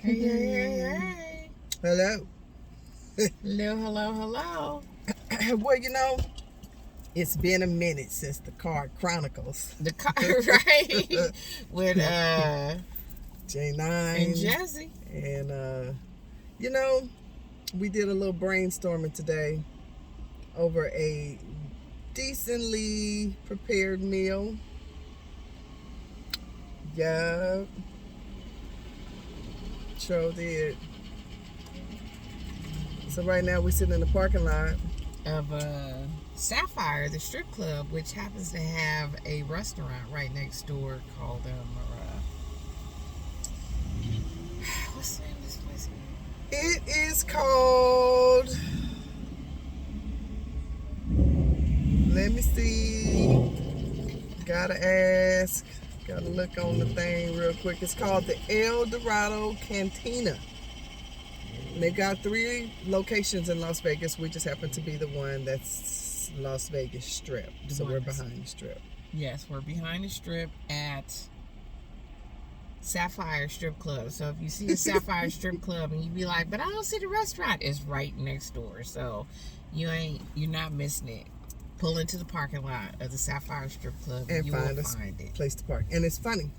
Hey, hey, hey, hey. Hello. Hello. Well, it's been a minute since the Card Chronicles. The car, right? With J9 and Jesse. and we did a little brainstorming today over a decently prepared meal. Yeah, sure did. So right now we're sitting in the parking lot Of Sapphire, the strip club, which happens to have a restaurant right next door called what's the name of this place again? It is called, let me see, gotta ask, gotta look on the thing real quick. It's called the Dorado Cantina. And they've got 3 locations in Las Vegas. We just happen to be the one that's Las Vegas Strip. So we're behind the strip. Yes, we're behind the strip at Sapphire Strip Club. So if you see a Sapphire Strip Club and you be like, but I don't see the restaurant, it's right next door. So you're not missing it. Pull into the parking lot of the Sapphire Strip Club and you will find it. Place to park. And it's funny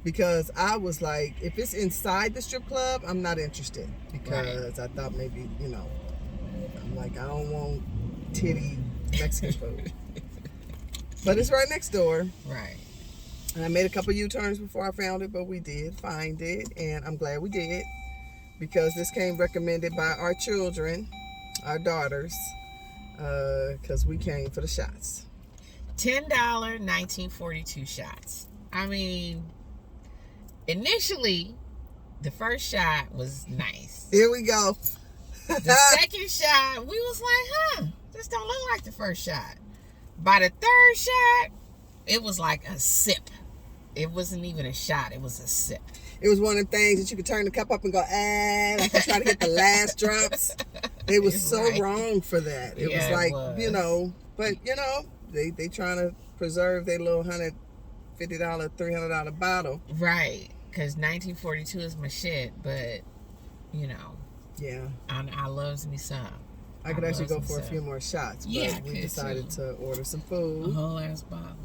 because I was like, if it's inside the strip club, I'm not interested because I thought maybe, I'm like, I don't want titty Mexican food. But it's right next door. Right. And I made a couple U-turns before I found it, but we did find it, and I'm glad we did because this came recommended by our children, our daughters, because we came for the shots. $10 1942 shots. I mean, initially, the first shot was nice. Here we go. The second shot, we was like, this don't look like the first shot. By the third shot, it was like a sip. It wasn't even a shot. It was a sip. It was one of the things that you could turn the cup up and go, like you try to get the last drops. It was so wrong for that. It was like, but they trying to preserve their little $150, $300 bottle. Right. Because 1942 is my shit, but, Yeah. I loves me some. I could actually go for a few more shots, but we decided to order some food. A whole ass bottle.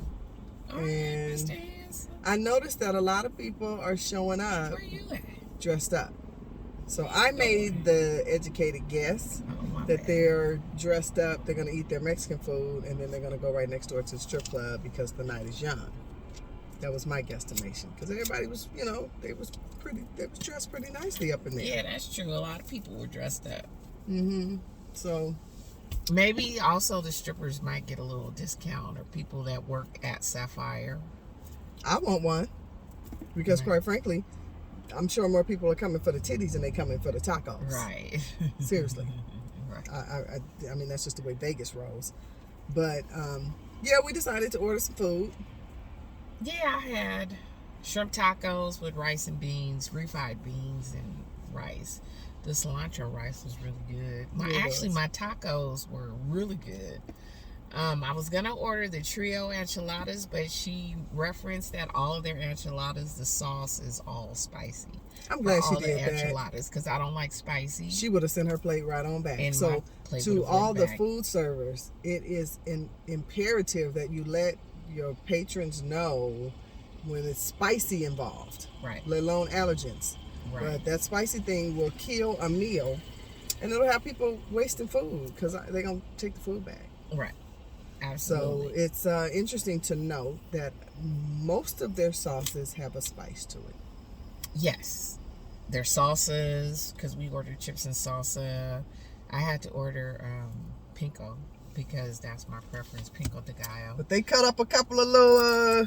And I noticed that a lot of people are showing up dressed up. So I made the educated guess that they're dressed up, they're going to eat their Mexican food, and then they're going to go right next door to the strip club because the night is young. That was my guesstimation. Because everybody was, they was dressed pretty nicely up in there. Yeah, that's true. A lot of people were dressed up. Mm-hmm. So maybe also the strippers might get a little discount, or people that work at Sapphire. I want one because, quite frankly, I'm sure more people are coming for the titties than they coming for the tacos. Right. Seriously. Right. I mean, that's just the way Vegas rolls. But we decided to order some food. Yeah, I had shrimp tacos with rice and beans, refried beans and rice. The cilantro rice was really good. My tacos were really good. I was gonna order the trio enchiladas, but she referenced that all of their enchiladas, the sauce is all spicy. I'm glad she did that. Enchiladas, because I don't like spicy. She would have sent her plate right on back. And so to all the food servers, it is imperative that you let your patrons know when it's spicy involved, right? Let alone allergens. Right. But that spicy thing will kill a meal, and it'll have people wasting food because they're gonna take the food back. Right. Absolutely. So it's interesting to note that most of their sauces have a spice to it. Yes, their sauces, because we ordered chips and salsa. I had to order pinko because that's my preference, pinko de gallo. But they cut up a couple of little.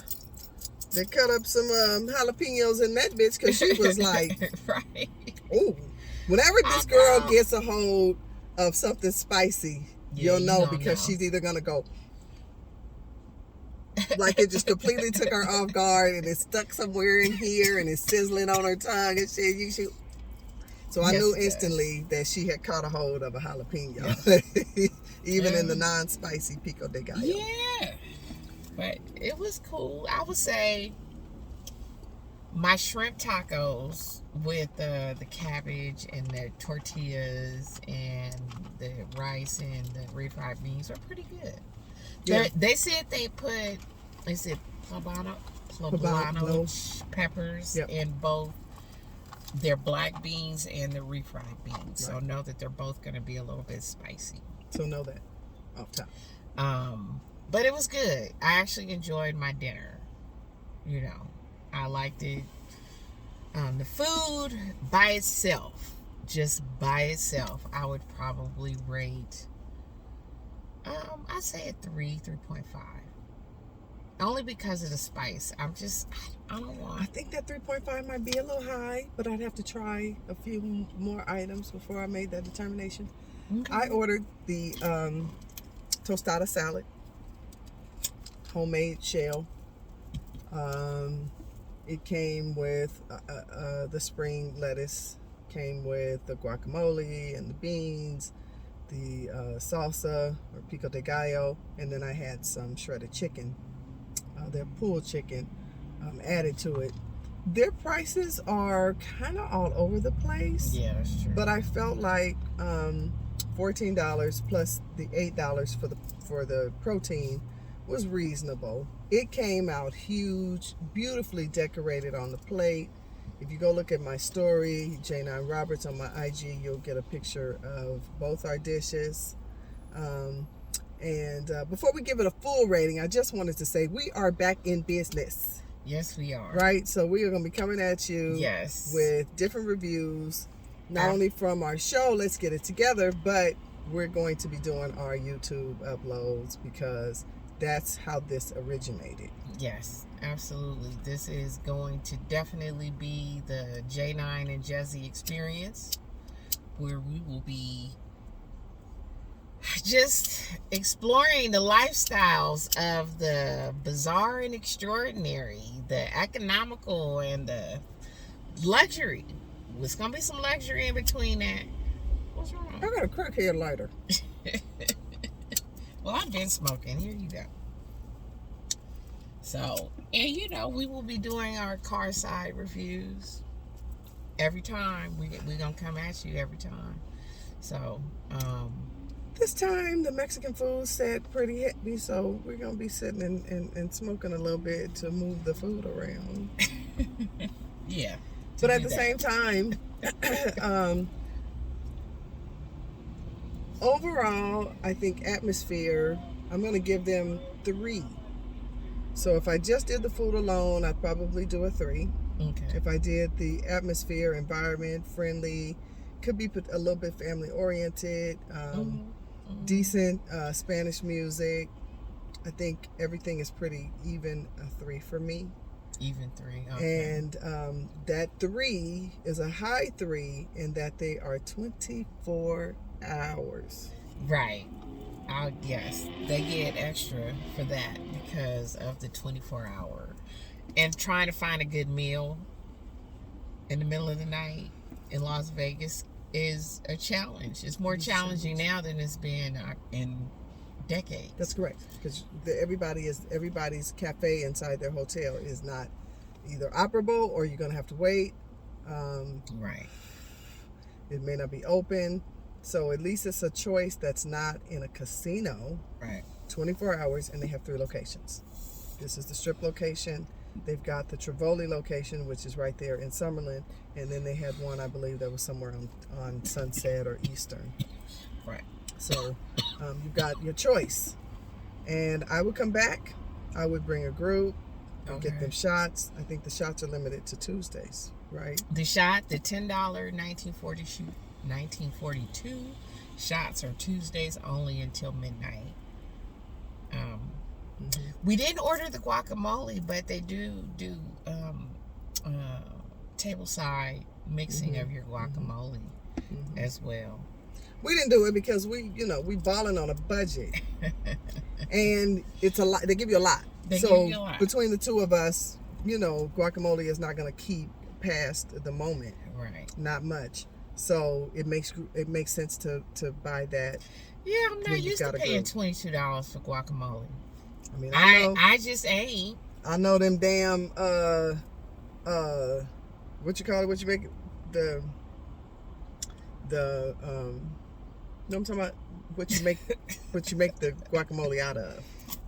They cut up some jalapenos in that bitch because she was like, right. Oh, whenever this girl gets a hold of something spicy, you'll know because she's either going to go like it just completely took her off guard and it's stuck somewhere in here and it's sizzling on her tongue and shit. So I knew instantly that she had caught a hold of a jalapeno, even in the non-spicy pico de gallo. Yeah. But it was cool. I would say My shrimp tacos with the cabbage and the tortillas and the rice and the refried beans are pretty good. Yeah. They said poblano peppers in both their black beans and the refried beans. Right. So know that they're both going to be a little bit spicy. So know that off top. But it was good. I actually enjoyed my dinner. You know, I liked it. The food by itself, just by itself, I would probably rate, I'd say a 3.5. Only because of the spice. I don't want. I think that 3.5 might be a little high, but I'd have to try a few more items before I made that determination. Okay. I ordered the tostada salad, homemade shell. It came with the spring lettuce, came with the guacamole and the beans, the salsa or pico de gallo, and then I had some shredded chicken, their pulled chicken, added to it. Their prices are kind of all over the place. Yeah, that's true. But I felt like $14 plus the $8 for the protein was reasonable. It came out huge, beautifully decorated on the plate. If you go look at my story, J9 Roberts on my IG, you'll get a picture of both our dishes. And before we give it a full rating, I just wanted to say we are back in business. Yes, we are. Right? So we are going to be coming at you with different reviews, not only from our show, Let's Get It Together, but we're going to be doing our YouTube uploads because that's how this originated. Yes, absolutely. This is going to definitely be the J9 and Jezzy experience, where we will be just exploring the lifestyles of the bizarre and extraordinary, the economical and the luxury. There's going to be some luxury in between that. What's wrong? I got a crackhead lighter. Well, I've been smoking. Here you go. So, and you know, we will be doing our car side reviews every time. We're going to come at you every time. So, this time the Mexican food said pretty heavy, so we're going to be sitting and smoking a little bit to move the food around. Yeah. But at the same time, overall, I think atmosphere, I'm going to give them 3. So if I just did the food alone, I'd probably do a 3. Okay. If I did the atmosphere, environment, friendly, could be a little bit family oriented, decent Spanish music, I think everything is pretty even, a 3 for me. Even 3. Okay. And that 3 is a high 3 in that they are 24 hours. Right. Yes, they get extra for that because of the 24-hour. And trying to find a good meal in the middle of the night in Las Vegas is a challenge. It's more challenging now than it's been in decades. That's correct, because everybody's cafe inside their hotel is not either operable or you're going to have to wait. Right. It may not be open. So at least it's a choice that's not in a casino. Right. 24 hours, and they have 3 locations. This is the Strip location. They've got the Tivoli location, which is right there in Summerlin. And then they had one, I believe, that was somewhere on Sunset or Eastern. Right. So you've got your choice. And I would come back. I would bring a group. Get them shots. I think the shots are limited to Tuesdays, right? The $10 1942 shots are Tuesdays only until midnight. We didn't order the guacamole, but they do tableside mixing of your guacamole as well. We didn't do it because we balling on a budget, and it's a lot. They give you a lot. Between the two of us, guacamole is not going to keep past the moment. Right. Not much. So it makes sense to buy that. Yeah, I'm not used to paying $22 for guacamole. I mean, I just ain't. I know them damn what you call it? What you make it? You know what I'm talking about? What you make the guacamole out of?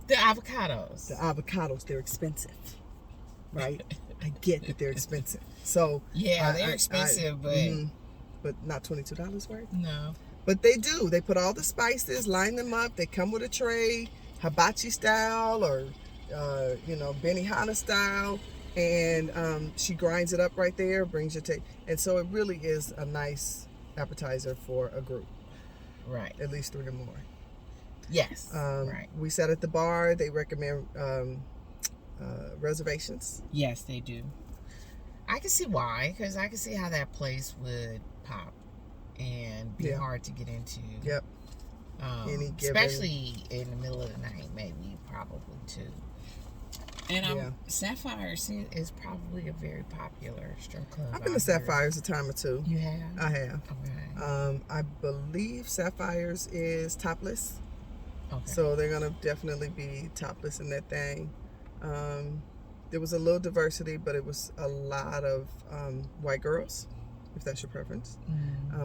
The avocados. The avocados, they're expensive, right? I get that they're expensive. So yeah, they're expensive, but not $22 worth. No. But they do. They put all the spices, line them up. They come with a tray, hibachi style or Benihana style, and she grinds it up right there, brings your take, and so it really is a nice appetizer for a group. Right. At least 3 or more. Yes. Right. We sat at the bar. They recommend reservations. Yes, they do. I can see why, because I can see how that place would pop and be hard to get into. Yep. Especially in the middle of the night, maybe, probably too. And Sapphires is probably a very popular strip club. I've been to Sapphires a time or two. You have? I have. Okay. I believe Sapphires is topless. Okay. So they're going to definitely be topless in that thing. There was a little diversity, but it was a lot of white girls, if that's your preference.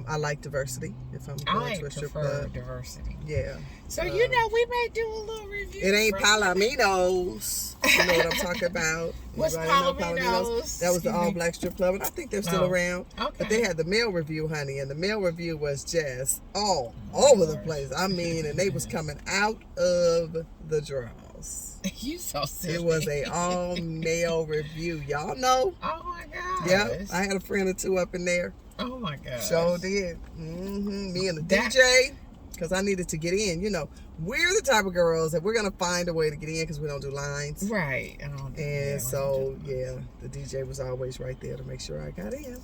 I like diversity if I'm going to a strip club. Diversity. Yeah. So, we may do a little review. It ain't Palominos. You know what I'm talking about. What's Palominos? That was the all-black strip club, and I think they're still around. Okay. But they had the male review, honey, and the male review was just all over the place. I mean, and they was coming out of the draws. You so silly. It was a all-male review. Y'all know. Oh, my God. Yeah, I had a friend or two up in there. Oh, my God. Sure did. Me and the DJ, because I needed to get in. You know, we're the type of girls that we're going to find a way to get in because we don't do lines. Right. The DJ was always right there to make sure I got in.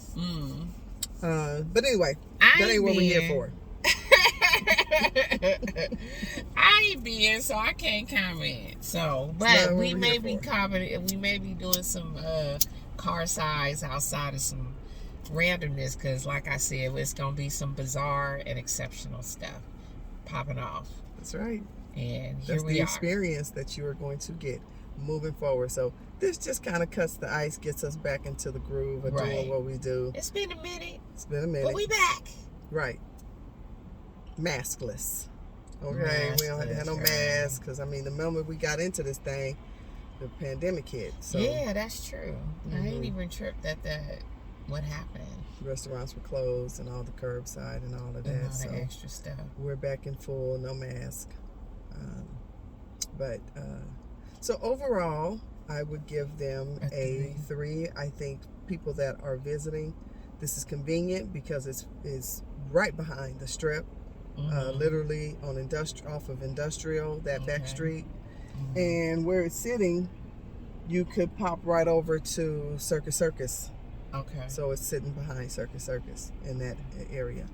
But anyway, that ain't what we're here for. I ain't being, so I can't comment. So, but we may be commenting. We may be doing some car sides outside of some randomness, because, like I said, it's gonna be some bizarre and exceptional stuff popping off. That's right. And that's the experience that you are going to get moving forward. So this just kind of cuts the ice, gets us back into the groove of doing what we do. It's been a minute. But we back. Right. Maskless. Okay, we don't have to have no mask, because I mean, the moment we got into this thing, the pandemic hit. So yeah, that's true. I ain't even tripped that what happened. Restaurants were closed and all the curbside and all of that. And all so the extra stuff. We're back in full, no mask. So overall, I would give them a 3. I think people that are visiting, this is convenient because it's right behind the strip. Literally on off of Industrial, that back street. And where it's sitting, you could pop right over to Circus. Okay. So it's sitting behind Circus in that area.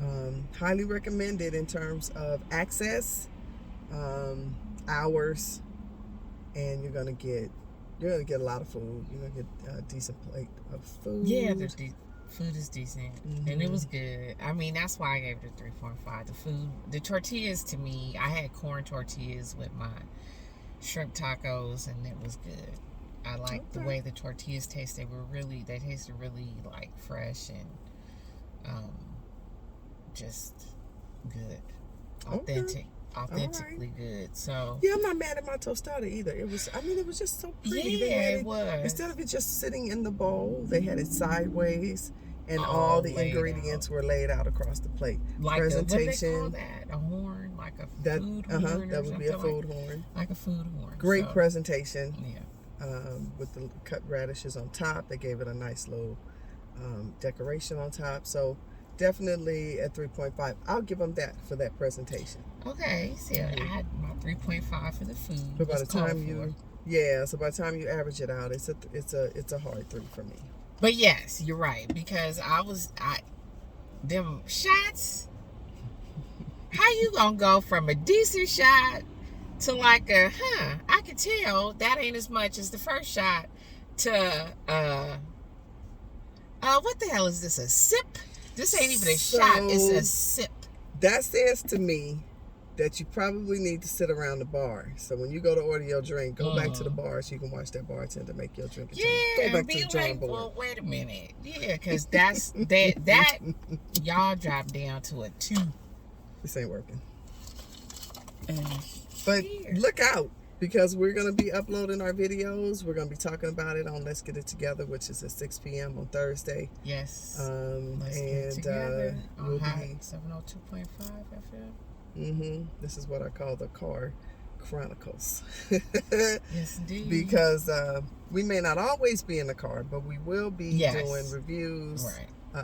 Okay. Highly recommended in terms of access, hours, and you're gonna get a lot of food. You're gonna get a decent plate of food. Yeah, food is decent, and it was good. I mean, that's why I gave it a 3.5. The food, the tortillas, to me, I had corn tortillas with my shrimp tacos, and it was good. I liked the way the tortillas taste. They tasted really like fresh and just good, authentically good. So yeah, I'm not mad at my tostada either. It was just so pretty. Yeah, it was. Instead of it just sitting in the bowl, they had it sideways, and all the ingredients were laid out across the plate. Like presentation. what they call that? A horn, like a food horn. That would be a food horn. Like a food horn. Great presentation. Yeah. With the cut radishes on top, they gave it a nice little decoration on top. So definitely at 3.5. I'll give them that for that presentation. Okay, so I had my 3.5 for the food. But by the time you average it out, it's a hard 3 for me. But yes, you're right, because them shots. How you gonna go from a decent shot to like I can tell that ain't as much as the first shot to what the hell is this, a sip? This ain't even a shot, it's a sip. That says to me that you probably need to sit around the bar. So when you go to order your drink, go back to the bar so you can watch that bartender make your drink. Yeah, go back to the drawing board. Well, wait a minute. Yeah, because that y'all drop down to a 2. This ain't working. But look out, because we're going to be uploading our videos. We're going to be talking about it on Let's Get It Together, which is at 6 p.m. on Thursday. Yes. Let's Get It Together we'll on Hot 702.5 FM. This is what I call the Car Chronicles. Yes, indeed. Because we may not always be in the car, but we will be doing reviews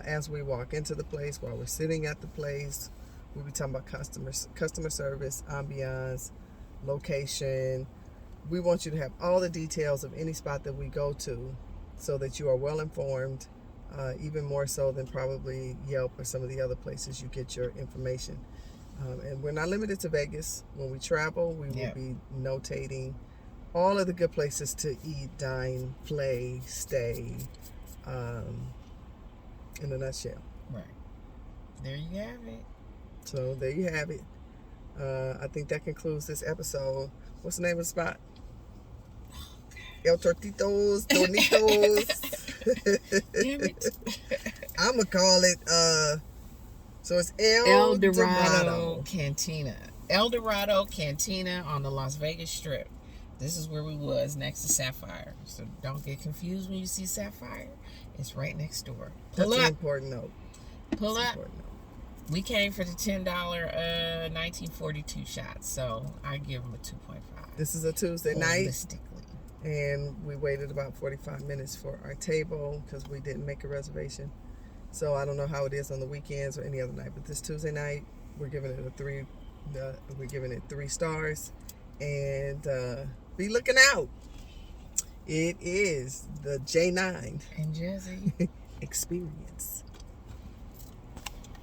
as we walk into the place, while we're sitting at the place. We'll be talking about customer service, ambiance, location. We want you to have all the details of any spot that we go to, so that you are well informed, even more so than probably Yelp or some of the other places you get your information. And we're not limited to Vegas. When we travel, we will be notating all of the good places to eat, dine, play, stay, in a nutshell. Right. There you have it. So there you have it. I think that concludes this episode. What's the name of the spot? El Tortitos, Donitos. Damn it. I'm going to call it, so it's El Dorado Cantina. El Dorado Cantina on the Las Vegas Strip. This is where we was, next to Sapphire. So don't get confused when you see Sapphire. It's right next door. That's an important note. Pull up. We came for the $10 1942 shots, so I give them a 2.5. This is a Tuesday night. Holistically. And we waited about 45 minutes for our table because we didn't make a reservation. So I don't know how it is on the weekends or any other night, but this Tuesday night we're giving it a 3. We're giving it 3 stars, and be looking out. It is the J9 and Jesse experience.